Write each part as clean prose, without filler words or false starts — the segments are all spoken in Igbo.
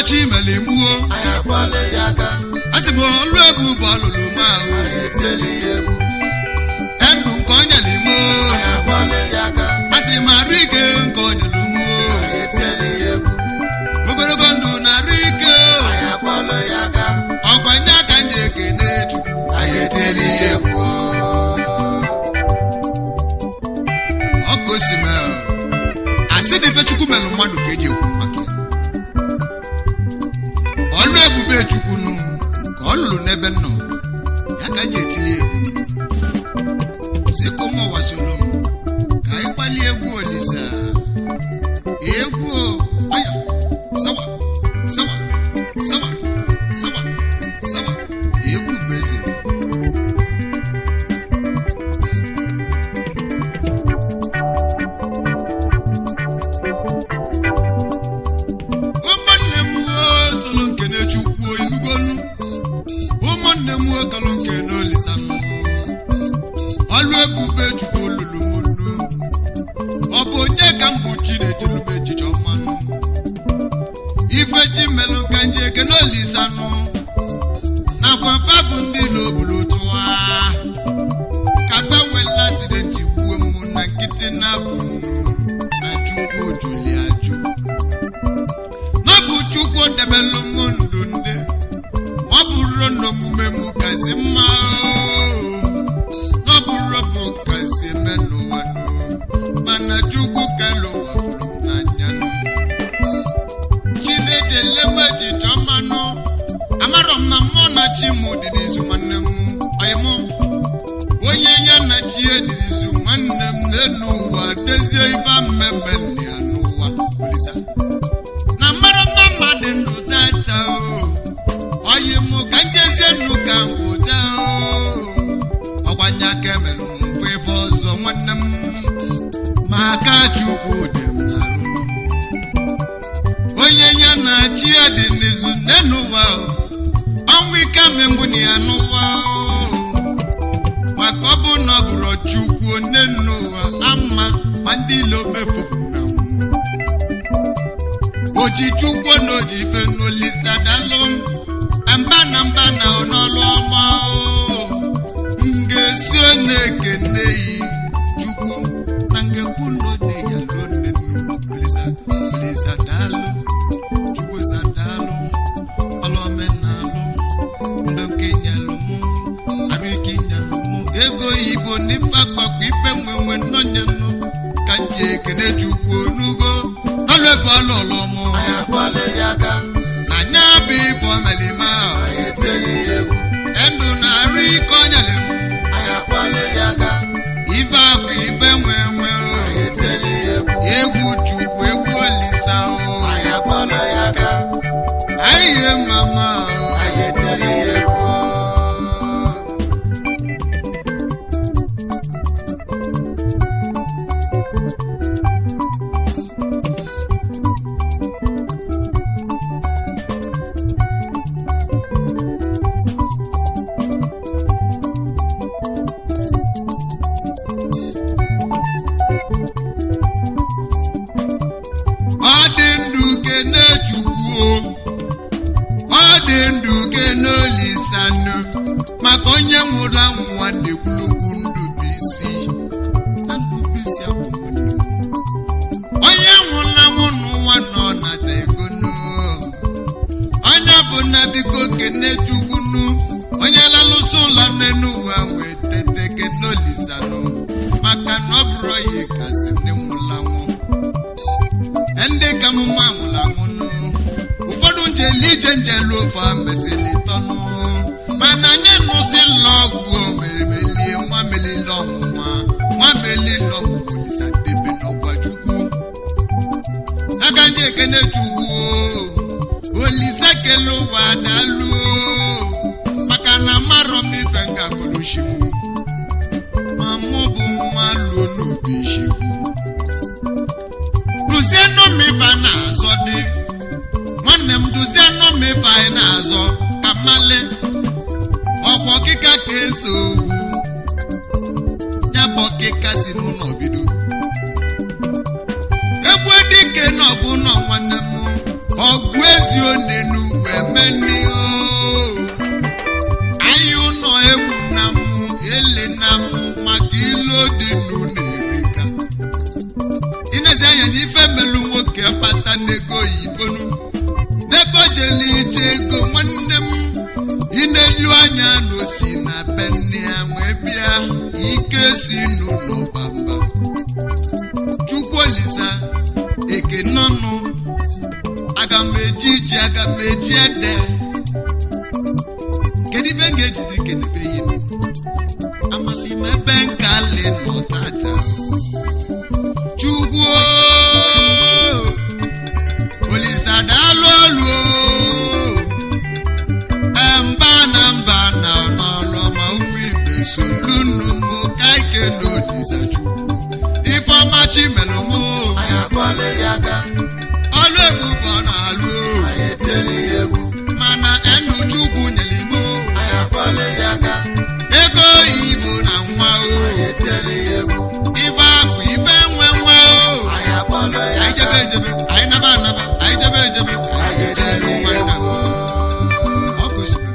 chi melimuo aya kwale yaka asibo olu ebu bolulu ma o eteli ebu endu nkonya limo aya kwale yaka asimarike nkonya lumo eteli ebu ogologo ndu na rike aya kwale yaka okwanya kanje keneju aya eteli ebu okosima asidi fechukwu melu mmadu ka eji ekwu maka olu ebube chukwu nu ka ọ lụrụ n'ebe nọ ya ka eji etinye egwu sikomo wasolo ka anyị kpalie egwu Olisa egwu aya sawa sawa sawa sawa sawa egwu beze ifeji melu kanje ke n'Olisa nụ na kwampa bụ ndị n'obulu tụwa ka gbawela asidenti gbuo mụ na nkịtị na-abụ na chukwu juli ajụ n'ọbụ chukwu debelu mụ ndụ ndị ọ bụrụ n'omume mụ kasị mma n'ọbụrụ bụ kasị menụwa nụ mana chukwu kelu ụwa fụrụ n'anya nụ Lemaji Jomano Amaro Mamona Chimu Dinizu Manem Ayamo Oyenya Nachie Dinizu Manem Nenuwa Dezi Iva Memeni Anuwa Olisa Namara Mama Denu Tata Oyemo Kanjese Nukambu Tao Awanya Kemelu Mfevo Zo Manem Maka Chukwu Dem Oyenya na chia dị n'izu n'enuwa ọnwụ ike membuni anụwa maka ọ bụ na ọ bụrụ Chukwu n'enuwa ama ma ndị ilo mefufu na oji Chukwu na oji ife n'Olisa dalụ mba na ọnọlụ ọma ngesi onye ekene yi Chukwu na ngekwu n'one ya lonne Olisa dalụ ego ibo n'ife agbakwa ife nwenwe nnọnye nnu ka nji ekene Chukwu onugo ọlụ ebe ọlụlụ mụ aya kwale yaka na nya bụ ibo melima aya eteli ebu endu na-arụ ike ọnyere m aya kwale yaka ife akwa ife nwenwe aya eteli ebu egwu Chukwu egwu Olisa aya kwale yaka ayiye mama aya eteli ebu maka onye nwụrụ anwụ nwanne gwulugwu Ndubisi na Ndubisi abụmụnne onye nwụrụ anwụ n'ụwa nọ nata ego nụ onye bụ na biko kene Chukwu nụ onye lalụsị ụlọ n'enu ụwa wee tete kene Olisa nụ maka na ọ bụrụ ya kasị nne nwụrụ anwụ ndị ka mụma nwụrụ anwụ nụ ụfọdụ njeli ije njelu ofe mesịrị tọnụ mana nye nụsị lọgwụ memelie nwa melile ọnwụnwa nwa melile ọnwụnwa Olisa debe n'ọgwa Chukwu aka ndị ekene Chukwu Olisa kele ụwa dalụ maka na marọ m ife nga kọlụshiwu ma mụ bụ nwa lụọ n'obi ishiwu rụzie nọmifa na-azọ dị nwanne m duzie nọmifa anyị na-azọ ka mmalị ọkwa ọkịka ka eso owu ya bụ ọkịka si n'ụlọ bido egwu dike na ọbụ nọ nwanne m ọgwụ ezi ezi one n'uwe meni o ayo no egwu na mụ ele na mụ maka ilo dị nụ na-erika inezi anya n'ife melu nwoke kpata n'ego oyibonu n'ebe o jeli ije ego nwanne m inelu anya n'osi na benni ya wee bịa ike si n'ụlọ bamba Chukwu Olisa eke nọnụ aga m eji iji aga m eji ede kedu ibe m ga-ejizi kedebe yi amalime ebe nka le n'ọtata Chukwu Olisa daalụ olu mba na n'ọlụ ma ụmụ ibe solunu m kaike n'Olisa Chukwu Ifeọma Chimelụ m ọlụ egwu bụ ọ na-alụ mana enu Chukwu nyere imo ego oyibo na nwa o ibe akụ ibe nwe nwe o anyị jebe ejebe anyị naba anaba anyị jebe ejebe anyị ejebe nwanna ọ kwesịrị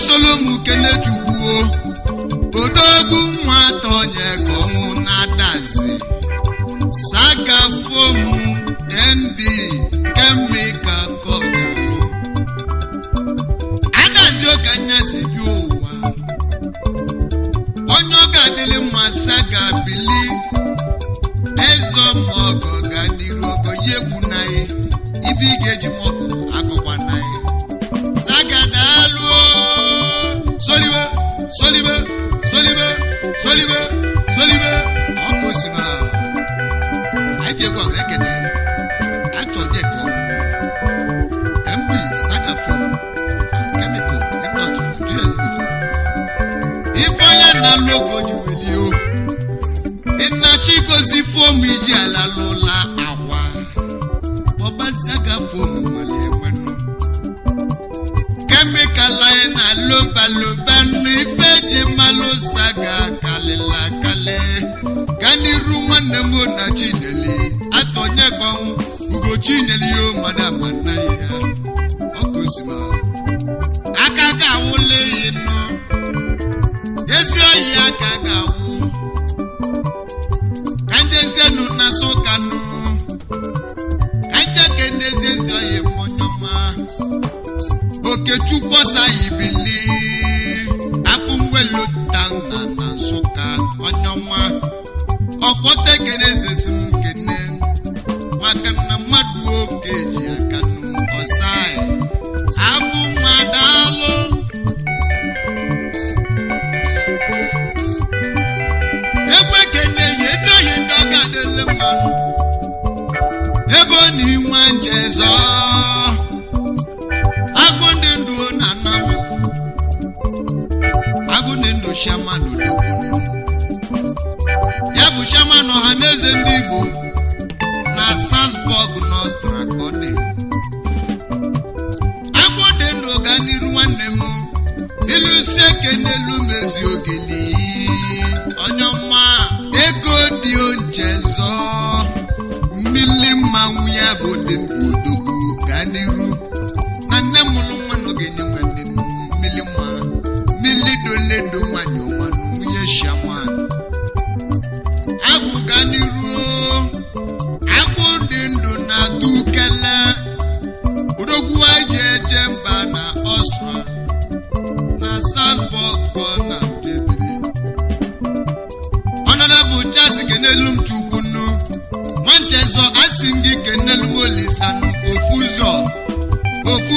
Solomu Kenechukwu odogwu nwa tonye konwu na-adazi saga fomu ND chemical kodaru adazi okanya si bi ụwa onye ọ ga-adịlị mma saga bili ezo mọgọ ga n'iru ogo yegbu na ya ibe ị ga-eji mọgọ akọkwa na ya saga daalụ solibe ọkụ si na anyị jegwa ekene achọghị eko MD Saga Foam and Chemical Industry Nigeria Limited ife onye na logo ji welio ịnachi gosi foam iji ala lụla akwa ọba Saga Foam nwere enwenu chemical line na loba n'ife ji malụ Saga kalịla kalị ganiru nwanne m na Chineli atọnye gọnwụ Ugo Chineli yo madama na ya ọkụzima aka ga-awụle inu ezi oyi aka ga-awụ ka njezenu na sụkanụ ka njeke n'ezi ezi oyi monyoma Okechukwu Osayibili Apungwelu Tanga na Nsụka Onyoma ọkpọte kenezesi m kene maka na mmadụ oge ji aka n'ọsai abụ mmadụ alụ ekwe kene ya ezi oyi ndị ọ ga-adịle mmanụ ebe ọ na inwe njezọ Shaman odogwu ya bụ shaman ọhaneze ndị Igbo na Salzburg Nostra Kode agbode ndụ ọganiru nwanne m ilu seke n'elu mezi ogeli onye ọma ego dị onjezọ mmili mmanwụ ya bụ dị ndụ odogwu ganiru na nne m lụ nwa n'ogenye nwanne m mmili mma milidoledo nwanyị ọmanụ nwunye shaman agwụ ganiru agwụ dị ndụ na dukele odogwu aji eje mba na Austria na Salzburg kọ na debiri Honorable Charles kenelu m Chukwunu nwanchezọ asị gị kenelu m Olisa ofu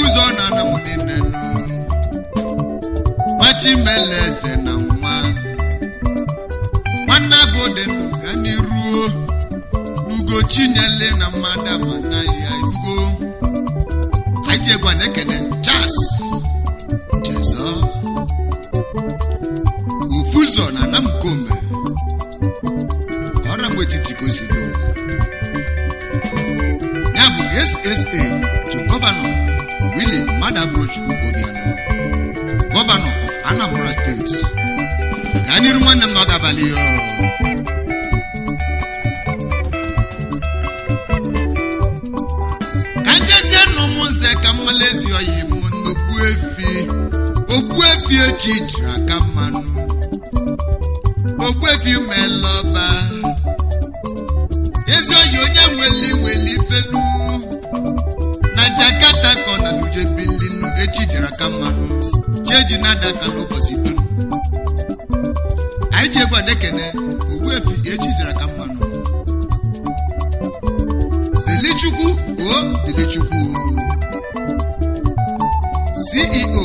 ụzọ na namunenenu Chimeleze na nwa nwanne agode ga n'iruo n'Ugo Chinyele na mmadụ na ya Ugo aje jegwa nekene Charles Nchezo Ufuzo na Namkombe ọra mwetiti kosido ya bụ SSA to Governor Willie Madabrochukwu Obiano, Governor of Anambra State. Ka anyị ru nwanne m n'ọgabalị yo. Ka njezie n'ụmụnze ka mmalezi oyi m Ogbuefi echi jiri aka mmanụ. Ogbuefi melọba. Ezi oyi onye weli fenu. Na Jakarta ka ọ na luje bilinu echi jiri aka mmanụ. Cheji na-adaka n'ụbọchị dum. Anyị ji egwu na-ekene Ogbuefi echi jiri aka mmanụ. Delichukwu CEO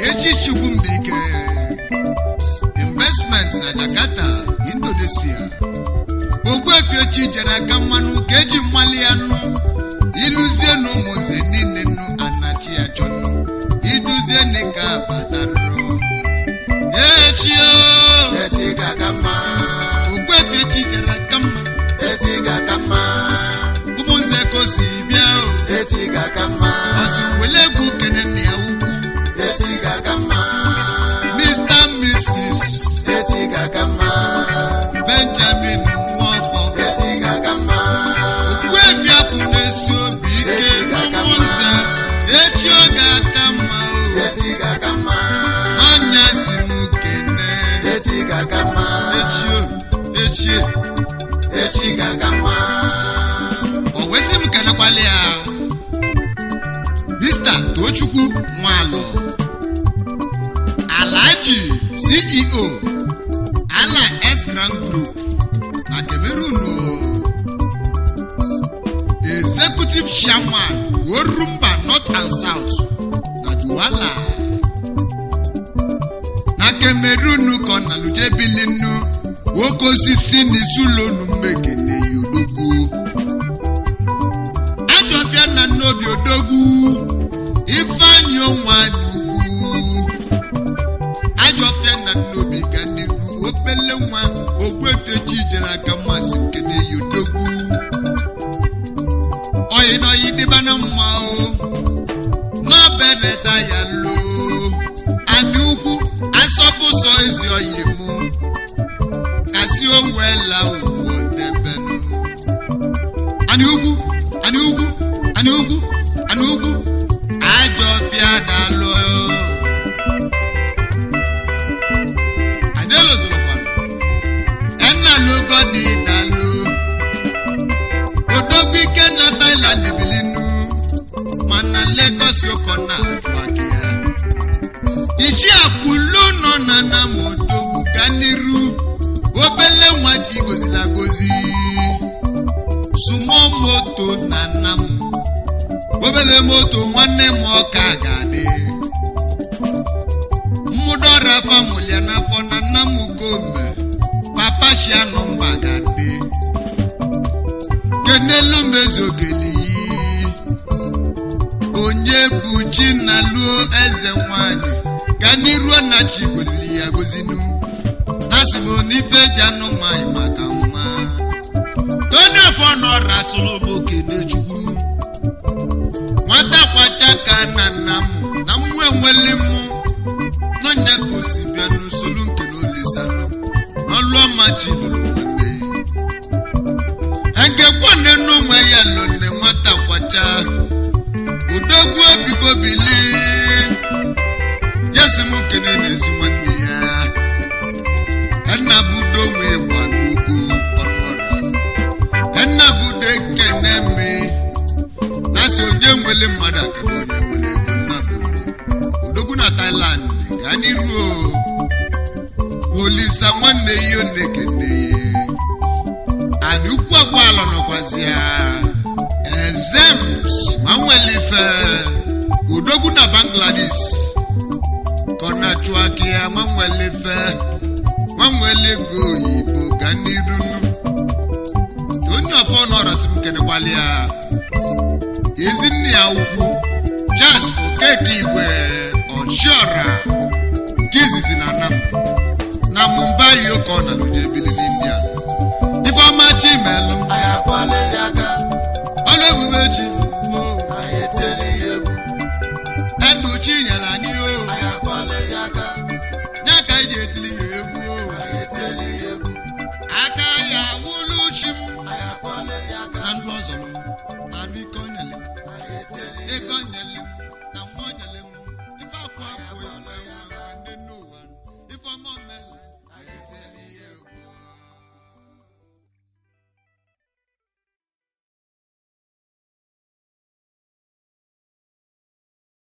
echi Chukwumdike Investment na Jakarta, Indonesia. Ogbuefi echi jiri aka mmanụ ka eji mmali ya nụ. Iluzie n'ụmụnze niile nụ anachi ya chọnụ. Iduzie n'ika batarọ. Echi ga-agama. Ogbuefi echi jere akama. Echi ga-agama. Ụmụnze kosi bịa o. Echi ga-agama. Ọsị wele egwu kene nne ya ukwu. Echi ga-agama. Mr. Mrs. Echi ga-agama. Benjamin Nwafọ. Echi ga-agama. Ogbuefi apụ na-esi obi ike n'ụmụnze. Echi ọ ga-agama o. Echi ga-agama. Anya si n'ukene. Echi ga-agama. Echi ga-agama. O wesi m kenekwali ya. Mr. Tochukwu Nwalo. Alhaji CEO Ala S Grand Group na Cameroon. Executive Chairman Orumba North and South na Douala. Na Cameroon ko na luje bilinu woko sisi ni sulonu mmekene yodogu. Ajofia na nobi odogu Ifanyo nwanugu. Ajofia na nobi ganiru obele nwa Ogbuefi echi jere aka mmasị nkene yodogu. Oyi no yidiba na mma o. No beneta ya lo. Ani ukwu asọpụ sọ ezi oyi mụ. Kasi o wela uwo debenu. Ani ugwu. Ajofia dalo. Adelo zolokwa. Enna logo di dalo. Odogwu ike na Thailand bilinu. Mana Lagos yokona juakia. Ishi akulu no na modogwu ganiru. Obele nwaji gozila gozi. Sumo moto na nam. Obele moto nwanne m ọka ga-adị. Mmụdọra famụlia n'afọ na nna m Gombe. Papa Shiano mba ga-adị. Kenelu mezogeli. Onye bụ chi na luo eze nwanyị. Ganiruo na chi golili ya gozinu. Nasimo n'ife janụ nwanyị maka nwa. Tony Fonora solo bokene chukwu. Nwata kwachaka na nna m na mmụ enwele mụ. N'onye kosi bịa n'usoro nke n'olisanụ. N'ọlụ ọma chi lụrụ nwanne. Engekwa n'enu onwe ya lụnne nwata kwacha. Odogwu ebigo bili. Jesi mụ kene n'ezi nwanne ya. Enna budo nwe gwa n'ugwu ọnụọrụ. Enna budo ekene me. Nasi onye nwele mmadụ akaba onye nwele ego nna budo. Odogwu na Thailand ga n'iru. Olisa nwanne ihe onekene. Ani ukwu agwa alọ nọkwazi ya. Exempt nwanwelife. Odogwu na Bangladesh. Kona chuaki ya nwanwelife. Nwanwelego oyibo ga n'iru. Onye ọfọ n'ọrọ si m kenekwali ya. Ezinne ya ukwu igwe